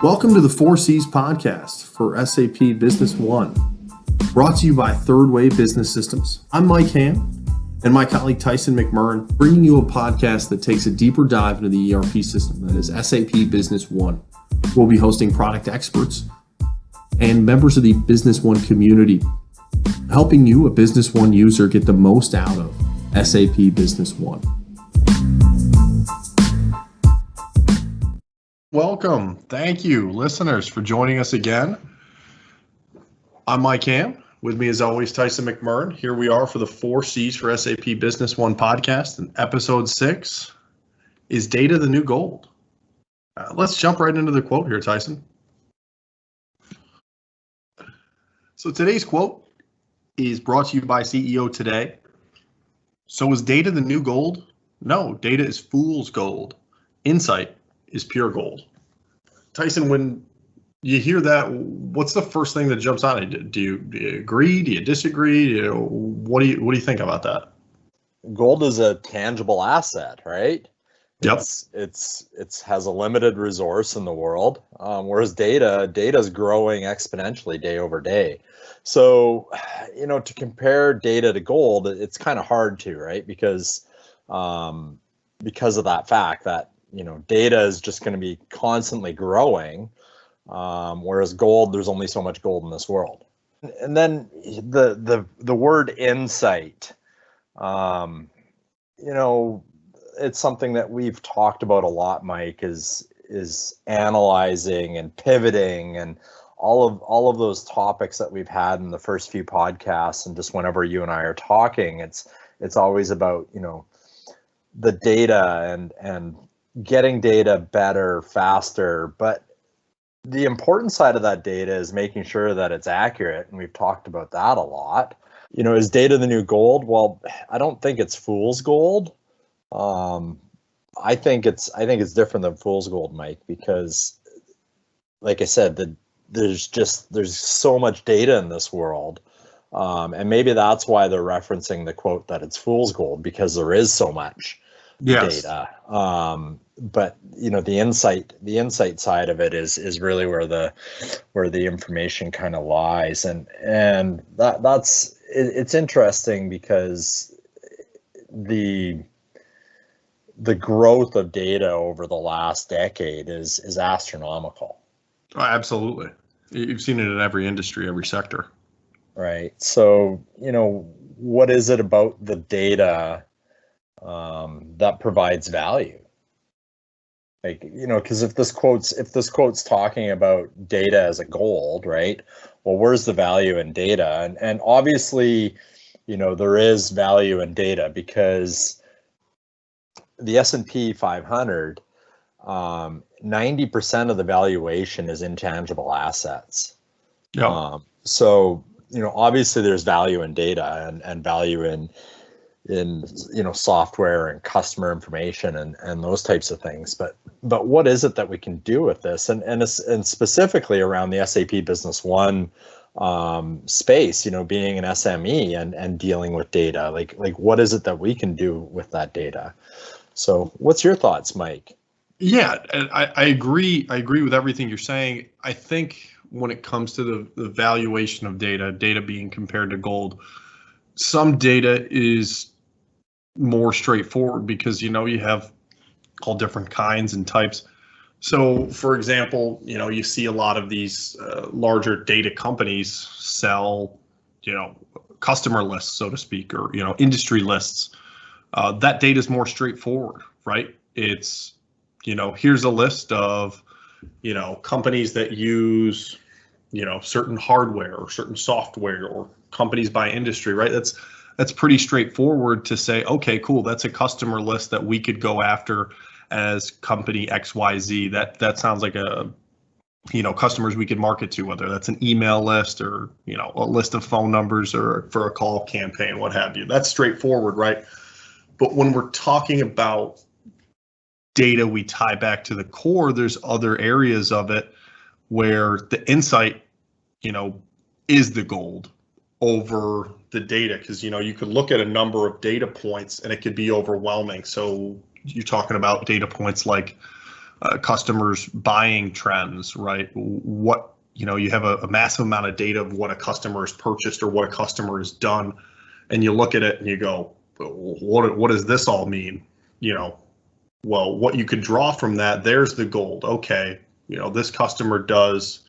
Welcome to the 4Cs podcast for SAP Business One, brought to you by Third Wave Business Systems. I'm Mike Ham, and my colleague Tyson McMurran, bringing you a podcast that takes a deeper dive into the ERP system that is SAP Business One. We'll be hosting product experts and members of the Business One community, helping you, a Business One user, get the most out of SAP Business One. Welcome. Thank you, listeners, for joining us again. I'm Mike Ham. With me, as always, Tyson McMurran. Here we are for the 4Cs for SAP Business One podcast, and episode 6 is Data the New Gold. Let's jump right into the quote here, Tyson. So today's quote is brought to you by CEO Today. So is data the new gold? No, data is fool's gold. Insight is pure gold. Tyson, when you hear that, what's the first thing that jumps out at you? Do you agree? Do you disagree? What do you think about that? Gold is a tangible asset, right? Yep. It's has a limited resource in the world, whereas data is growing exponentially day over day. So, to compare data to gold, it's kind of hard to, right? Because of that fact that data is just going to be constantly growing, whereas gold, there's only so much gold in this world. And then the word insight, it's something that we've talked about a lot, Mike, is analyzing and pivoting and all of those topics that we've had in the first few podcasts, and just whenever you and I are talking, it's always about the data and getting data better, faster. But the important side of that data is making sure that it's accurate, and we've talked about that a lot. Is data the new gold? Well, I don't think it's fool's gold. I think it's different than fool's gold, Mike, because, like I said, there's so much data in this world, and maybe that's why they're referencing the quote that it's fool's gold, because there is so much data. But the insight side of it is really where the information kind of lies, and it's interesting because the growth of data over the last decade is astronomical. Oh, absolutely. You've seen it in every industry, every sector. Right. So, what is it about the data that provides value? Like, because if this quote's talking about data as a gold, right? Well, where's the value in data? And obviously, there is value in data, because the S&P 500, 90% of the valuation is intangible assets. Yeah. So, obviously there's value in data and value in software and customer information and those types of things. But what is it that we can do with this? And specifically around the SAP Business One space, being an SME and dealing with data, like what is it that we can do with that data? So what's your thoughts, Mike? Yeah, I agree. I agree with everything you're saying. I think when it comes to the valuation of data being compared to gold, some data is more straightforward because, you have all different kinds and types. So, for example, you see a lot of these larger data companies sell, customer lists, so to speak, or, industry lists. That data is more straightforward, right? It's, here's a list of, companies that use, certain hardware or certain software, or companies by industry, right? That's pretty straightforward to say, okay, cool, that's a customer list that we could go after as company XYZ. That sounds like a, customers we could market to, whether that's an email list or, a list of phone numbers or for a call campaign, what have you. That's straightforward, right? But when we're talking about data, we tie back to the core, there's other areas of it where the insight, is the gold over the data, because you could look at a number of data points and it could be overwhelming. So you're talking about data points like customers' buying trends, right? What, you have a massive amount of data of what a customer has purchased or what a customer has done, and you look at it and you go, what does this all mean? Well, what you could draw from that, there's the gold. Okay, this customer does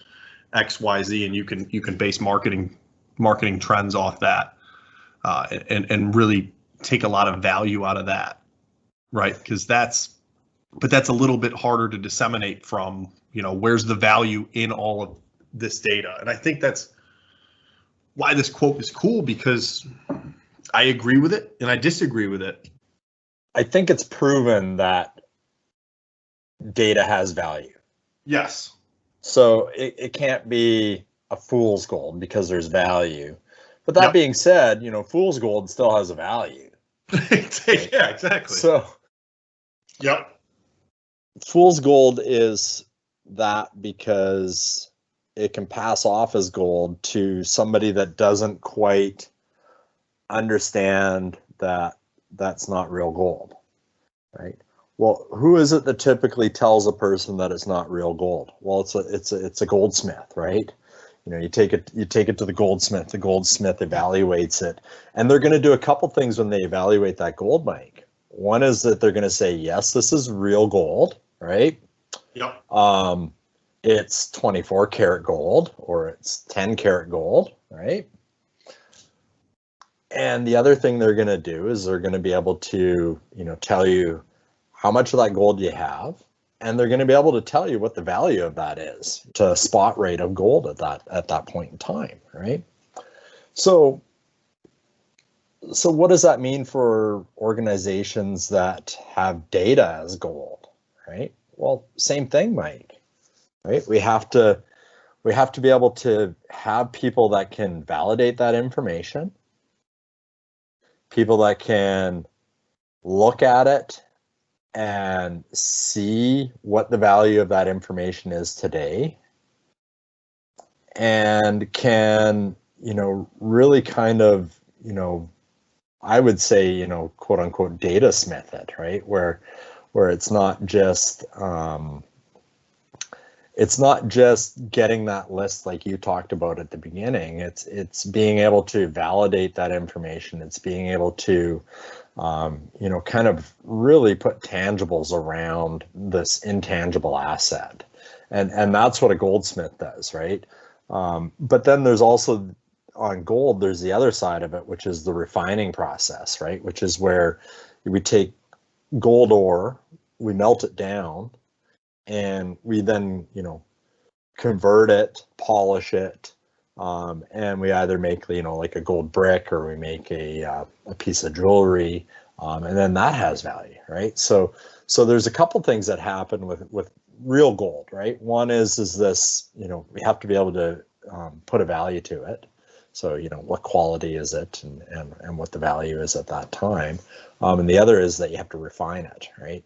X, Y, Z, and you can base marketing trends off that, and really take a lot of value out of that, right? Because that's a little bit harder to disseminate from, where's the value in all of this data. And I think that's why this quote is cool, because I agree with it and I disagree with it. I think it's proven that data has value. Yes. So it can't be a fool's gold because there's value. But that being said, fool's gold still has a value. Yeah, exactly. So, yep. Fool's gold is that because it can pass off as gold to somebody that doesn't quite understand that that's not real gold, right? Well, who is it that typically tells a person that it's not real gold? Well, it's a goldsmith, right? You take it to the goldsmith evaluates it, and they're going to do a couple things when they evaluate that gold, Mike. One is that they're going to say, yes, this is real gold, right? Yep. It's 24 karat gold or it's 10 karat gold, right? And the other thing they're going to do is they're going to be able to, tell you how much of that gold you have, and they're going to be able to tell you what the value of that is to a spot rate of gold at that point in time, right? So what does that mean for organizations that have data as gold, right? Well, same thing, Mike, right? We have to be able to have people that can validate that information, people that can look at it and see what the value of that information is today, and can, really kind of, I would say, quote unquote, data smith it, right? Where it's not just getting that list like you talked about at the beginning. It's being able to validate that information. It's being able to, kind of really put tangibles around this intangible asset. And that's what a goldsmith does, right? But then there's also, on gold, there's the other side of it, which is the refining process, right? Which is where we take gold ore, we melt it down, and we then, convert it, polish it, and we either make, like a gold brick, or we make a piece of jewelry, and then that has value, right? So there's a couple things that happen with real gold, right? One is this, we have to be able to put a value to it. So, what quality is it, and what the value is at that time. And the other is that you have to refine it, right?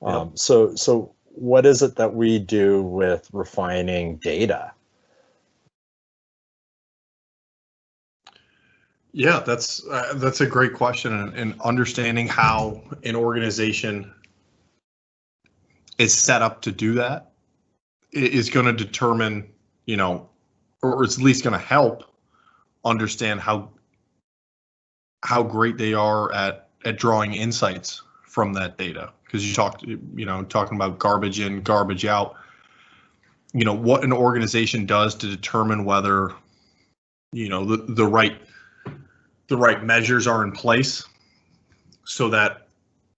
Yep. So what is it that we do with refining data? Yeah, that's a great question, and understanding how an organization is set up to do that is going to determine, or it's at least going to help understand how great they are at drawing insights from that data. Because you talking about garbage in, garbage out, what an organization does to determine whether, the right measures are in place, so that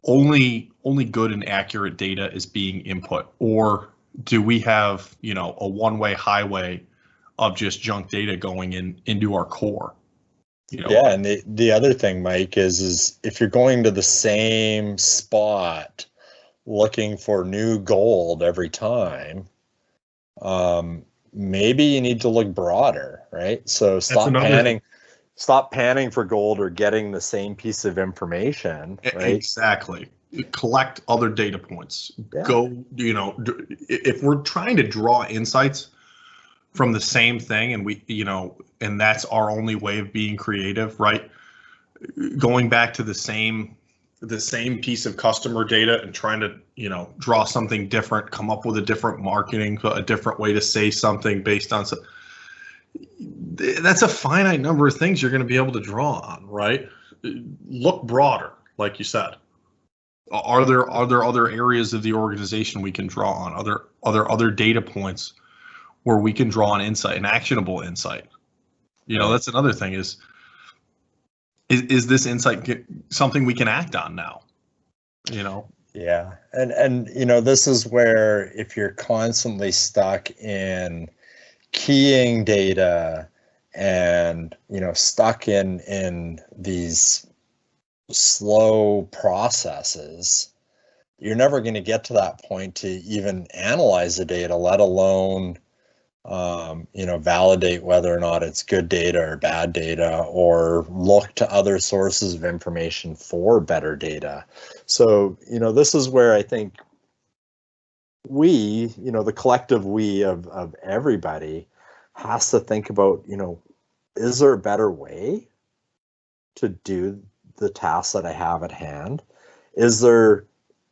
only good and accurate data is being input, or do we have, a one-way highway of just junk data going into our core? Yeah, and the other thing, Mike, is if you're going to the same spot looking for new gold every time, maybe you need to look broader, right? So stop panning for gold or getting the same piece of information, right? Exactly. Collect other data points. Yeah. Go, if we're trying to draw insights from the same thing, and and that's our only way of being creative, right? Going back to the same the same piece of customer data and trying to, draw something different, come up with a different marketing, a different way to say something based on some, that's a finite number of things you're going to be able to draw on, right? Look broader, like you said. Are there other areas of the organization we can draw on? Other data points where we can draw an insight, an actionable insight? That's another thing is this insight something we can act on now? Yeah, and this is where if you're constantly stuck in keying data and stuck in these slow processes, you're never going to get to that point to even analyze the data, let alone validate whether or not it's good data or bad data, or look to other sources of information for better data. So this is where I think we, the collective we of everybody has to think about, is there a better way to do the tasks that I have at hand? Is there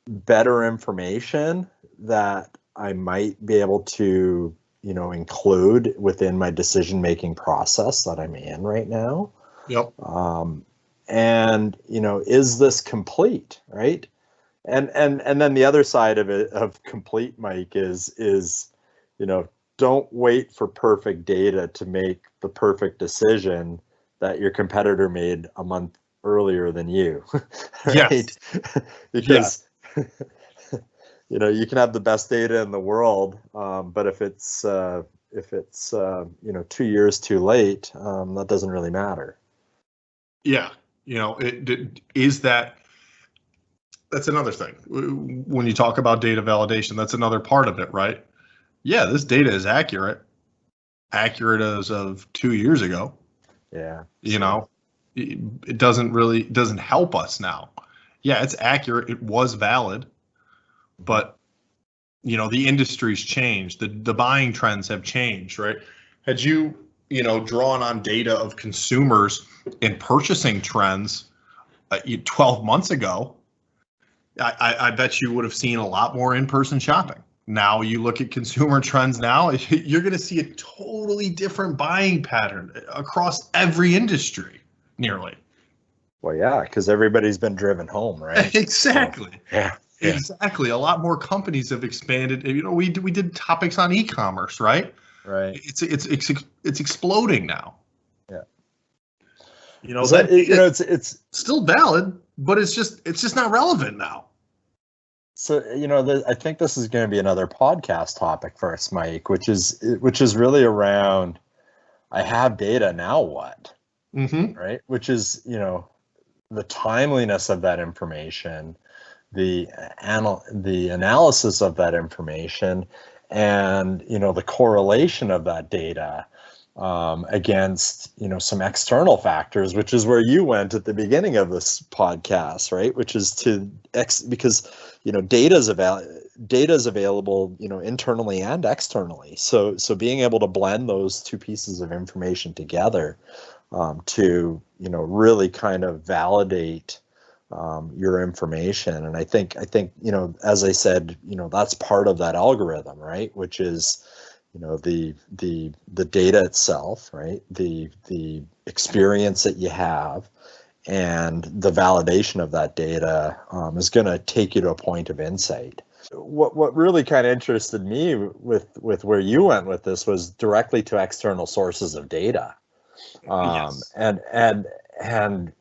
better information that I might be able to, include within my decision-making process that I'm in right now? Yep. And, is this complete, right? And then the other side of it, of complete, Mike, is, don't wait for perfect data to make the perfect decision that your competitor made a month earlier than you. Right? Yes. Because you can have the best data in the world, but if it's 2 years too late, that doesn't really matter. Yeah, that's another thing. When you talk about data validation, that's another part of it, right? Yeah, this data is accurate as of 2 years ago. Yeah. It doesn't help us now. Yeah, it's accurate. It was valid, but the industry's changed. The buying trends have changed, right? Had you drawn on data of consumers and purchasing trends 12 months ago, I bet you would have seen a lot more in-person shopping. Now you look at consumer trends now, you're going to see a totally different buying pattern across every industry, nearly. Well, yeah, because everybody's been driven home, right? Exactly. So, yeah. Exactly. A lot more companies have expanded. We did topics on e-commerce, right? Right. It's exploding now. Yeah. It's still valid, but it's just not relevant now. So, I think this is going to be another podcast topic for us, Mike, which is really around, I have data, now what? Mm-hmm. Right? Which is, the timeliness of that information, the analysis of that information, and, the correlation of that data against, some external factors, which is where you went at the beginning of this podcast, right? Which is because data is available, internally and externally. So being able to blend those two pieces of information together to really kind of validate your information. And I think as I said, that's part of that algorithm, right? Which is the data itself, right? The experience that you have, and the validation of that data is going to take you to a point of insight. What really kind of interested me with where you went with this was directly to external sources of data. Yes. And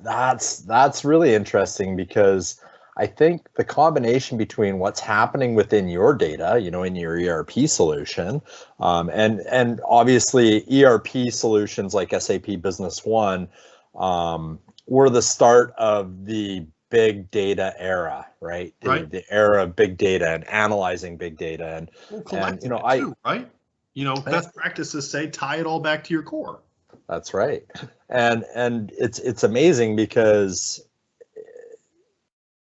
that's really interesting, because I think the combination between what's happening within your data, in your ERP solution, and obviously ERP solutions like SAP Business One were the start of the big data era, right? Right. The era of big data and analyzing big data, and collecting it too, right? Best practices say tie it all back to your core. That's right. And it's amazing, because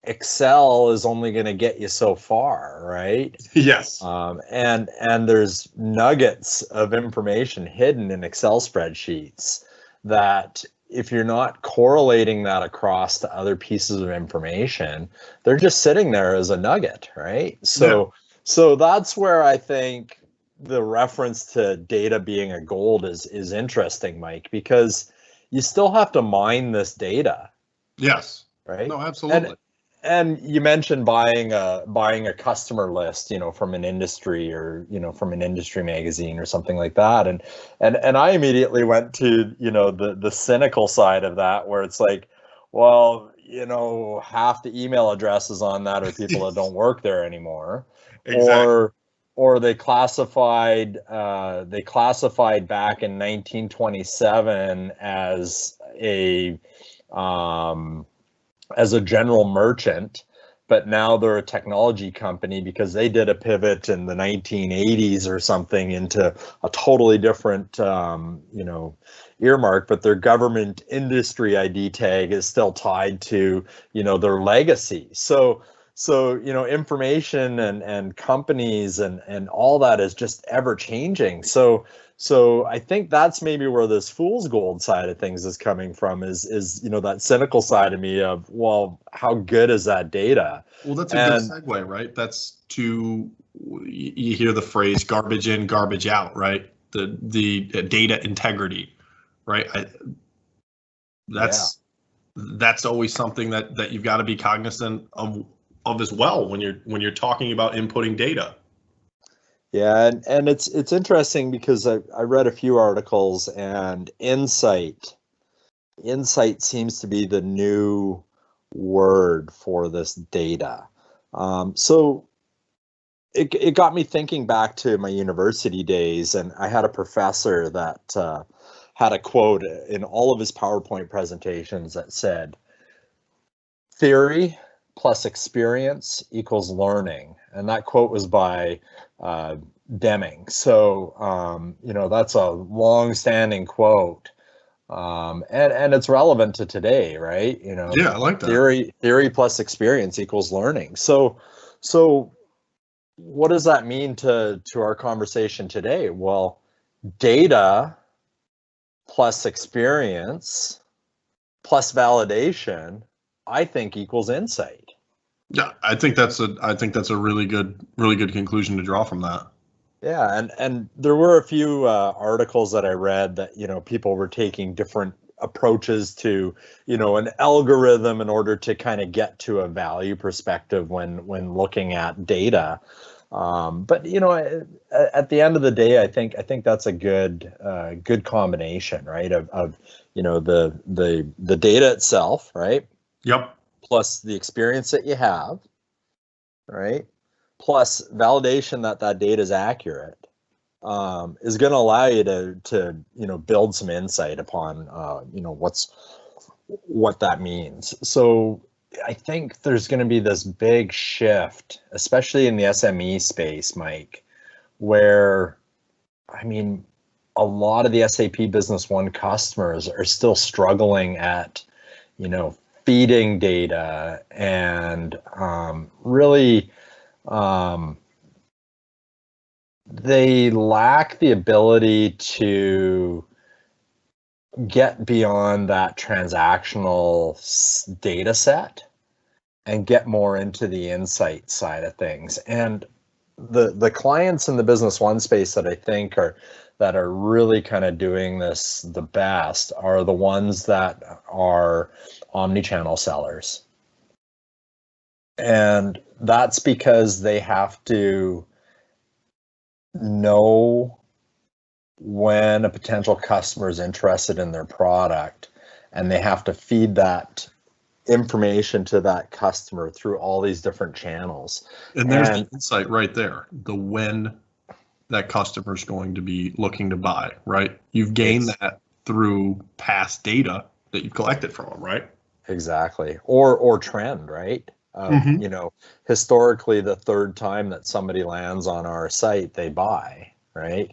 Excel is only going to get you so far, right? Yes. And there's nuggets of information hidden in Excel spreadsheets that if you're not correlating that across to other pieces of information, they're just sitting there as a nugget, right? So that's where I think the reference to data being a gold is interesting, Mike, because you still have to mine this data. Yes. Right. No, absolutely. And you mentioned buying a customer list, from an industry or, from an industry magazine or something like that. And I immediately went to, the cynical side of that, where it's like, well, half the email addresses on that are people that don't work there anymore. Exactly. Or they classified back in 1927 as a general merchant, but now they're a technology company because they did a pivot in the 1980s or something into a totally different, earmark, but their government industry ID tag is still tied to, their legacy. So, information and companies and all that is just ever changing. So I think that's maybe where this fool's gold side of things is coming from, is that cynical side of me of, well, how good is that data? Well, that's a good segue, right? You hear the phrase garbage in, garbage out, right? The data integrity, right? That's always something that you've got to be cognizant of as well when you're talking about inputting data. Yeah, and it's interesting because I read a few articles, and insight seems to be the new word for this data. So it got me thinking back to my university days, and I had a professor that had a quote in all of his PowerPoint presentations that said, "Theory plus experience equals learning," and that quote was by Deming. So, that's a long-standing quote, and it's relevant to today, right? Yeah, I like that. Theory plus experience equals learning. So what does that mean to our conversation today? Well, data plus experience plus validation, I think, equals insight. Yeah, I think that's a really good conclusion to draw from that. Yeah, and there were a few articles that I read that people were taking different approaches to an algorithm in order to kind of get to a value perspective when looking at data. But at the end of the day, I think that's a good combination, right? Of the data itself, right? Yep. Plus the experience that you have, right? Plus validation that data is accurate, is going to allow you to build some insight upon what that means. So I think there's going to be this big shift, especially in the SME space, Mike, where a lot of the SAP Business One customers are still struggling at feeding data and really. They lack the ability to get beyond that transactional data set and get more into the insight side of things. And the clients in the Business One space that I think are really kind of doing this the best are the ones that are omni-channel sellers. And that's because they have to know when a potential customer is interested in their product, and they have to feed that information to that customer through all these different channels. And there's the insight right there, the when that customer is going to be looking to buy, right? You've gained that through past data that you've collected from them, right? Exactly. Or trend, right? Historically, the third time that somebody lands on our site, they buy, right?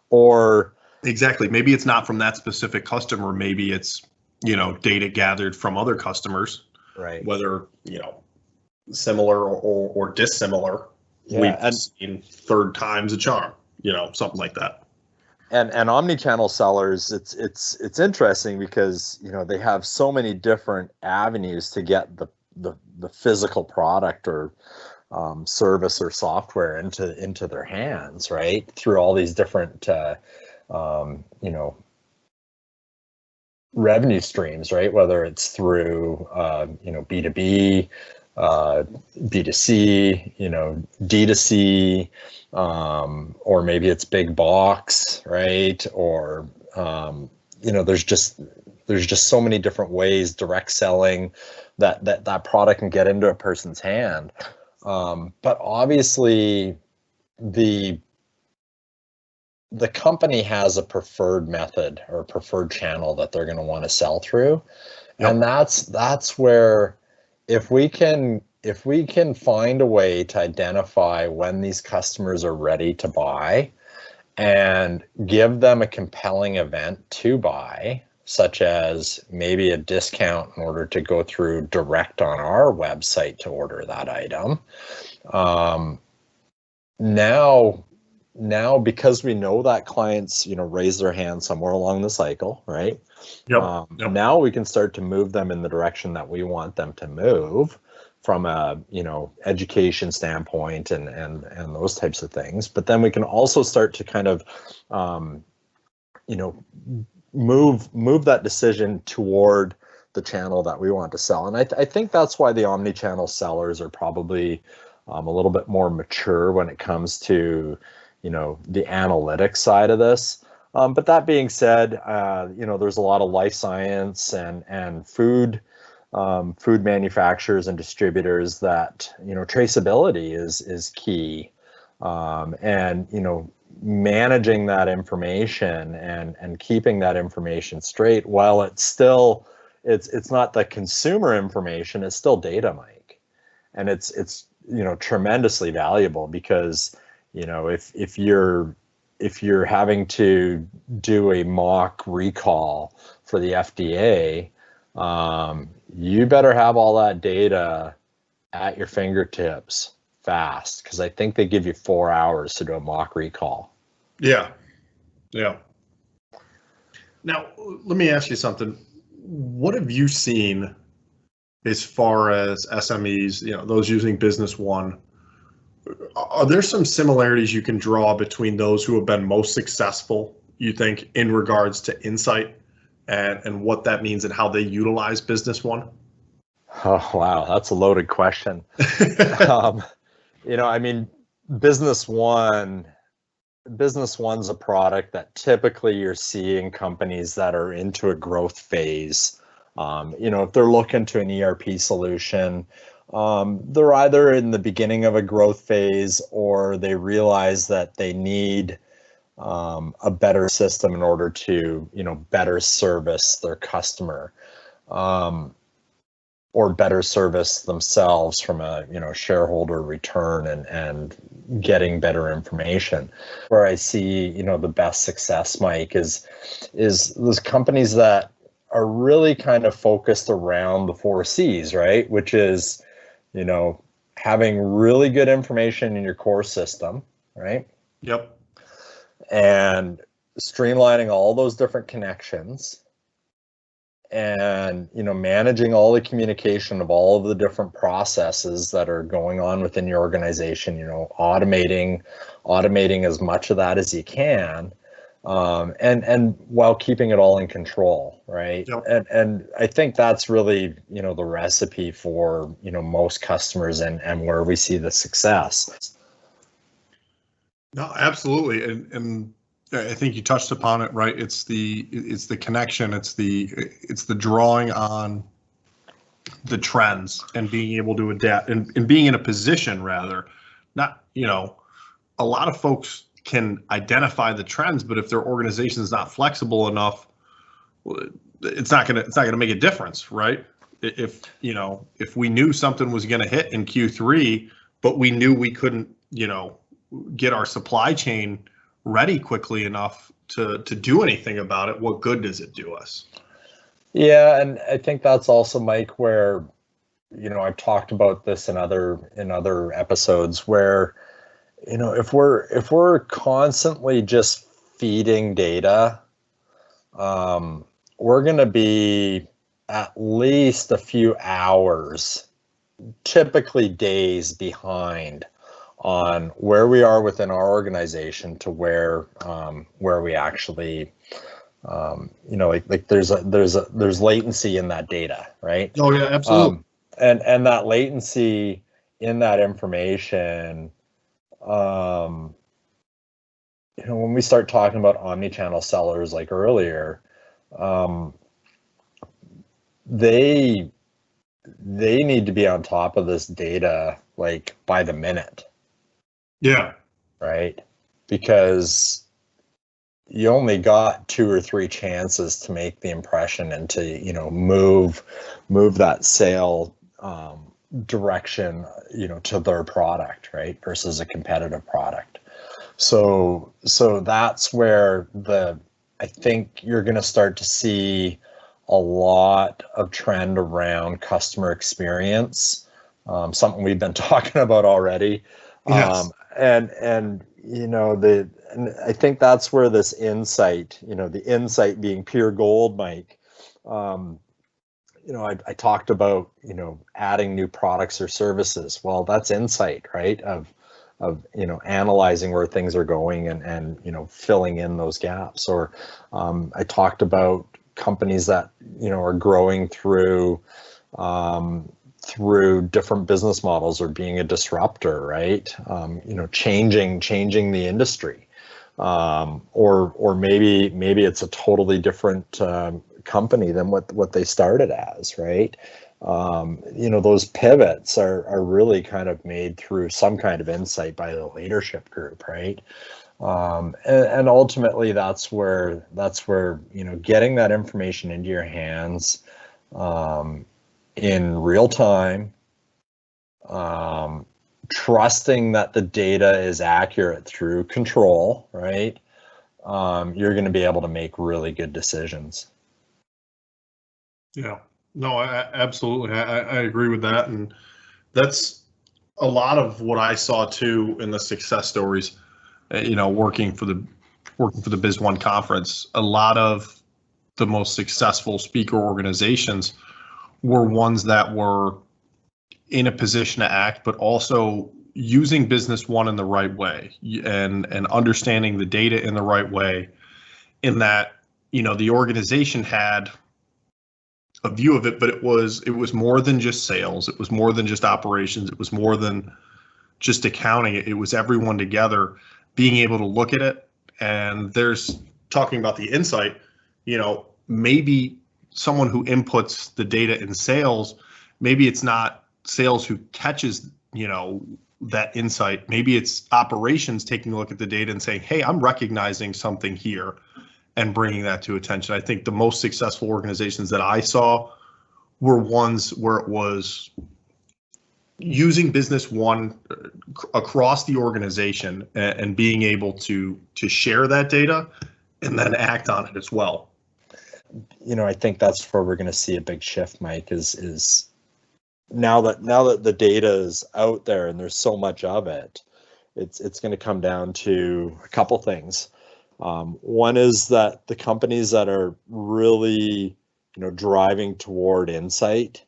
Or exactly. Maybe it's not from that specific customer. Maybe it's, data gathered from other customers, right? Whether, similar or dissimilar. Yeah, We've seen third time's a charm, something like that. and omni-channel sellers, it's interesting because, you know, they have so many different avenues to get the physical product or service or software into their hands, right? Through all these different you know, revenue streams, right? Whether it's through you know, B2B, B2C, you know, D2C, or maybe it's big box, right? Or you know, there's just so many different ways, direct selling, that product can get into a person's hand. But obviously the company has a preferred method or a preferred channel that they're going to want to sell through. Yep. And that's where, if we can find a way to identify when these customers are ready to buy and give them a compelling event to buy, such as maybe a discount in order to go through direct on our website to order that item. Now, because we know that clients, you know, raise their hand somewhere along the cycle, right? Yep. Now we can start to move them in the direction that we want them to move from a, you know, education standpoint and those types of things. But then we can also start to kind of, you know, move that decision toward the channel that we want to sell. And I think that's why the omni-channel sellers are probably a little bit more mature when it comes to, you know, the analytics side of this. But that being said, you know, there's a lot of life science and food manufacturers and distributors that, you know, traceability is key. And, you know, managing that information and keeping that information straight, while it's still, it's not the consumer information, it's still data, Mike. And it's, you know, tremendously valuable because, you know, if you're having to do a mock recall for the FDA, you better have all that data at your fingertips fast, because I think they give you 4 hours to do a mock recall. Yeah. Now, let me ask you something. What have you seen as far as SMEs, you know, those using Business One? Are there some similarities you can draw between those who have been most successful, you think, in regards to insight and what that means and how they utilize Business One? Oh, wow, that's a loaded question. You know, I mean, Business One's a product that typically you're seeing companies that are into a growth phase. You know, if they're looking to an ERP solution, they're either in the beginning of a growth phase or they realize that they need a better system in order to, you know, better service their customer, or better service themselves from a, you know, shareholder return and getting better information. Where I see, you know, the best success, Mike, is those companies that are really kind of focused around the 4 C's, right? Which is, you know, having really good information in your core system, right? Yep. And streamlining all those different connections, and, you know, managing all the communication of all of the different processes that are going on within your organization, you know, automating as much of that as you can, and while keeping it all in control, right? Yep. And I think that's really, you know, the recipe for, you know, most customers and where we see the success. No, absolutely. And I think you touched upon it, right? It's the connection, it's the drawing on the trends and being able to adapt and being in a position, rather, not, you know, a lot of folks can identify the trends, but if their organization is not flexible enough, it's not gonna make a difference, right? If, you know, if we knew something was gonna hit in Q3, but we knew we couldn't, you know, get our supply chain ready quickly enough to do anything about it, what good does it do us? Yeah, and I think that's also, Mike, where, you know, I've talked about this in other episodes, where, you know, if we're constantly just feeding data, we're going to be at least a few hours, typically days behind on where we are within our organization to where we actually, like there's latency in that data, right? Oh yeah, absolutely. And that latency in that information, when we start talking about omni-channel sellers like earlier, they need to be on top of this data like by the minute. Yeah. Right? Because you only got 2 or 3 chances to make the impression and to, move that sale direction, to their product, right? Versus a competitive product. So that's where I think you're going to start to see a lot of trend around customer experience, something we've been talking about already. Yes. And I think that's where this insight, the insight being pure gold, Mike. I talked about, adding new products or services. Well, that's insight, right? Of analyzing where things are going and filling in those gaps. Or I talked about companies that are growing through different business models or being a disruptor, right? Changing the industry, or maybe it's a totally different company than what they started as, right? Those pivots are really kind of made through some kind of insight by the leadership group, right? And ultimately that's where getting that information into your hands in real time, trusting that the data is accurate through control, right? You're going to be able to make really good decisions. Yeah, no, absolutely. I agree with that. And that's a lot of what I saw too in the success stories, working for the Biz One conference. A lot of the most successful speaker organizations were ones that were in a position to act, but also using Business One in the right way and understanding the data in the right way, in that, the organization had a view of it, but it was more than just sales. It was more than just operations. It was more than just accounting. It was everyone together being able to look at it. And there's talking about the insight, maybe someone who inputs the data in sales, maybe it's not sales who catches, that insight. Maybe it's operations taking a look at the data and saying, hey, I'm recognizing something here, and bringing that to attention. I think the most successful organizations that I saw were ones where it was using Business One across the organization and being able to share that data and then act on it as well. I think that's where we're going to see a big shift, Mike, is now that the data is out there and there's so much of it, it's going to come down to a couple things. One is that the companies that are really, driving toward insight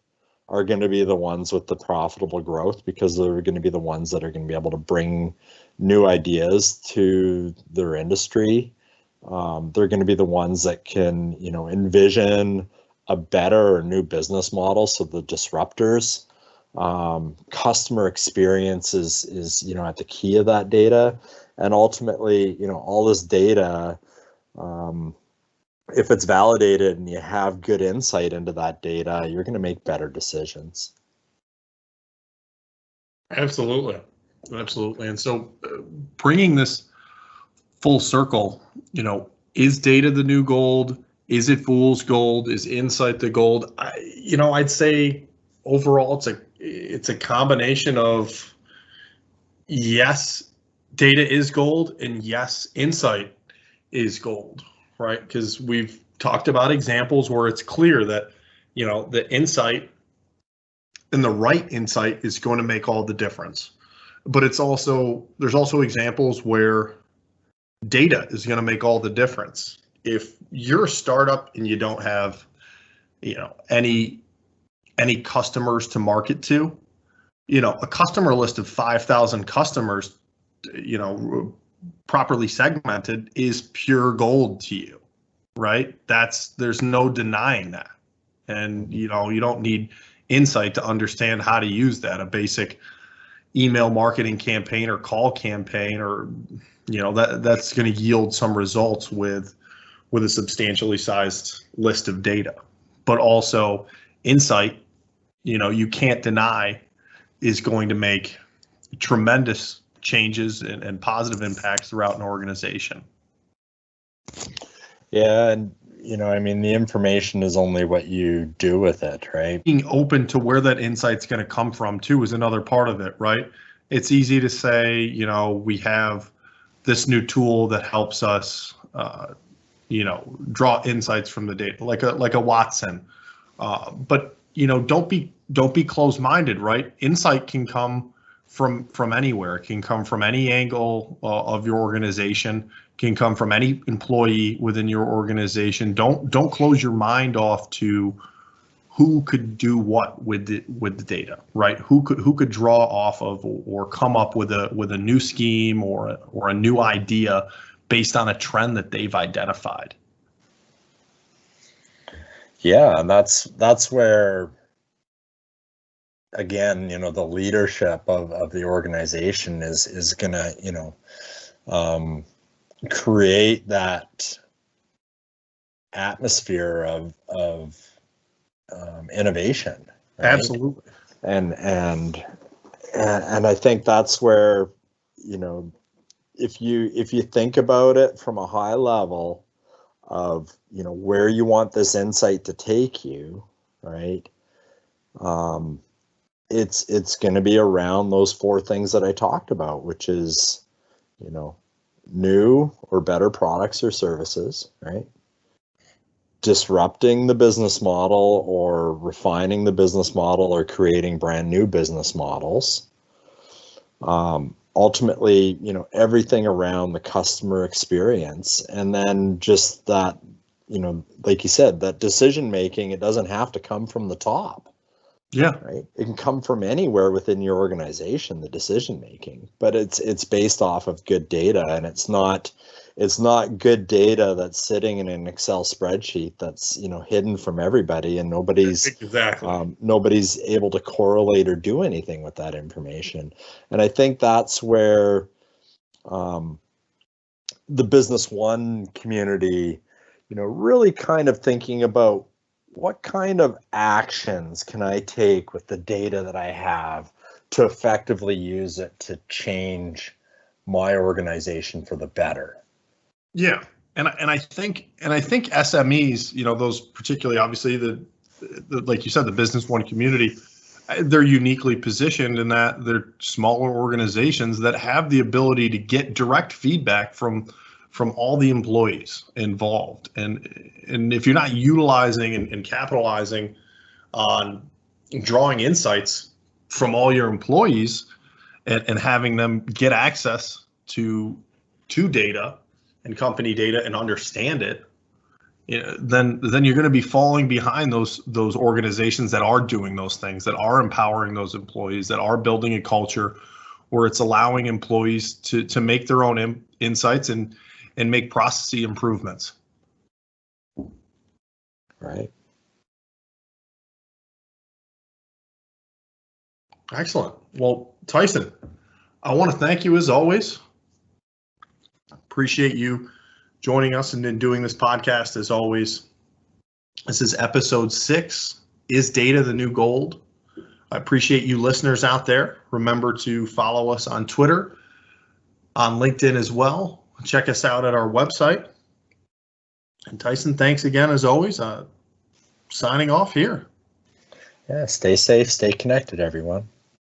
are going to be the ones with the profitable growth, because they're going to be the ones that are going to be able to bring new ideas to their industry. They're going to be the ones that can, envision a better or new business model. So the disruptors, customer experience is at the key of that data. And ultimately, all this data, if it's validated and you have good insight into that data, you're going to make better decisions. Absolutely. And so bringing this full circle, is data the new gold? Is it fool's gold? Is insight the gold? I'd say overall it's a combination of, yes, data is gold, and yes, insight is gold, right? Because we've talked about examples where it's clear that, the insight and the right insight is going to make all the difference. But there's also examples where data is going to make all the difference. If you're a startup and you don't have, any customers to market to, a customer list of 5,000 customers, properly segmented is pure gold to you, right? There's no denying that. And, you don't need insight to understand how to use that. A basic email marketing campaign or call campaign, or, that's going to yield some results with a substantially sized list of data. But also insight, you can't deny, is going to make tremendous changes and positive impacts throughout an organization. Yeah, and the information is only what you do with it, right? Being open to where that insight's going to come from too is another part of it, right? It's easy to say, we have this new tool that helps us, draw insights from the data, like a Watson. But don't be closed-minded, right? Insight can come from anywhere. It can come from any angle of your organization. Can come from any employee within your organization. Don't close your mind off to who could do what with the data, right? Who could draw off of or come up with a new scheme or a new idea based on a trend that they've identified. Yeah, and that's where, again, the leadership of the organization is gonna, create that atmosphere of innovation. Right? Absolutely. And I think that's where, if you think about it from a high level of, where you want this insight to take you, right? It's going to be around those four things that I talked about, which is, new or better products or services, right? Disrupting the business model or refining the business model or creating brand new business models. Ultimately, everything around the customer experience, and then just that, like you said, that decision making, it doesn't have to come from the top. Yeah. Right. It can come from anywhere within your organization, the decision making, but it's based off of good data, and it's not good data that's sitting in an Excel spreadsheet that's, hidden from everybody, and nobody's able to correlate or do anything with that information. And I think that's where the Business One community, really kind of thinking about, what kind of actions can I take with the data that I have to effectively use it to change my organization for the better? Yeah, and I think SMEs, those particularly, obviously the like you said, the Business One community, they're uniquely positioned in that they're smaller organizations that have the ability to get direct feedback from all the employees involved. And if you're not utilizing and capitalizing on drawing insights from all your employees and having them get access to data and company data and understand it, then you're going to be falling behind those organizations that are doing those things, that are empowering those employees, that are building a culture where it's allowing employees to make their own insights and make process improvements. Right. Excellent. Well, Tyson, I want to thank you as always. Appreciate you joining us and then doing this podcast as always. This is episode 6, Is Data the New Gold? I appreciate you listeners out there. Remember to follow us on Twitter, on LinkedIn as well. Check us out at our website. And Tyson, thanks again as always. Signing off here. Yeah, stay safe, stay connected, everyone.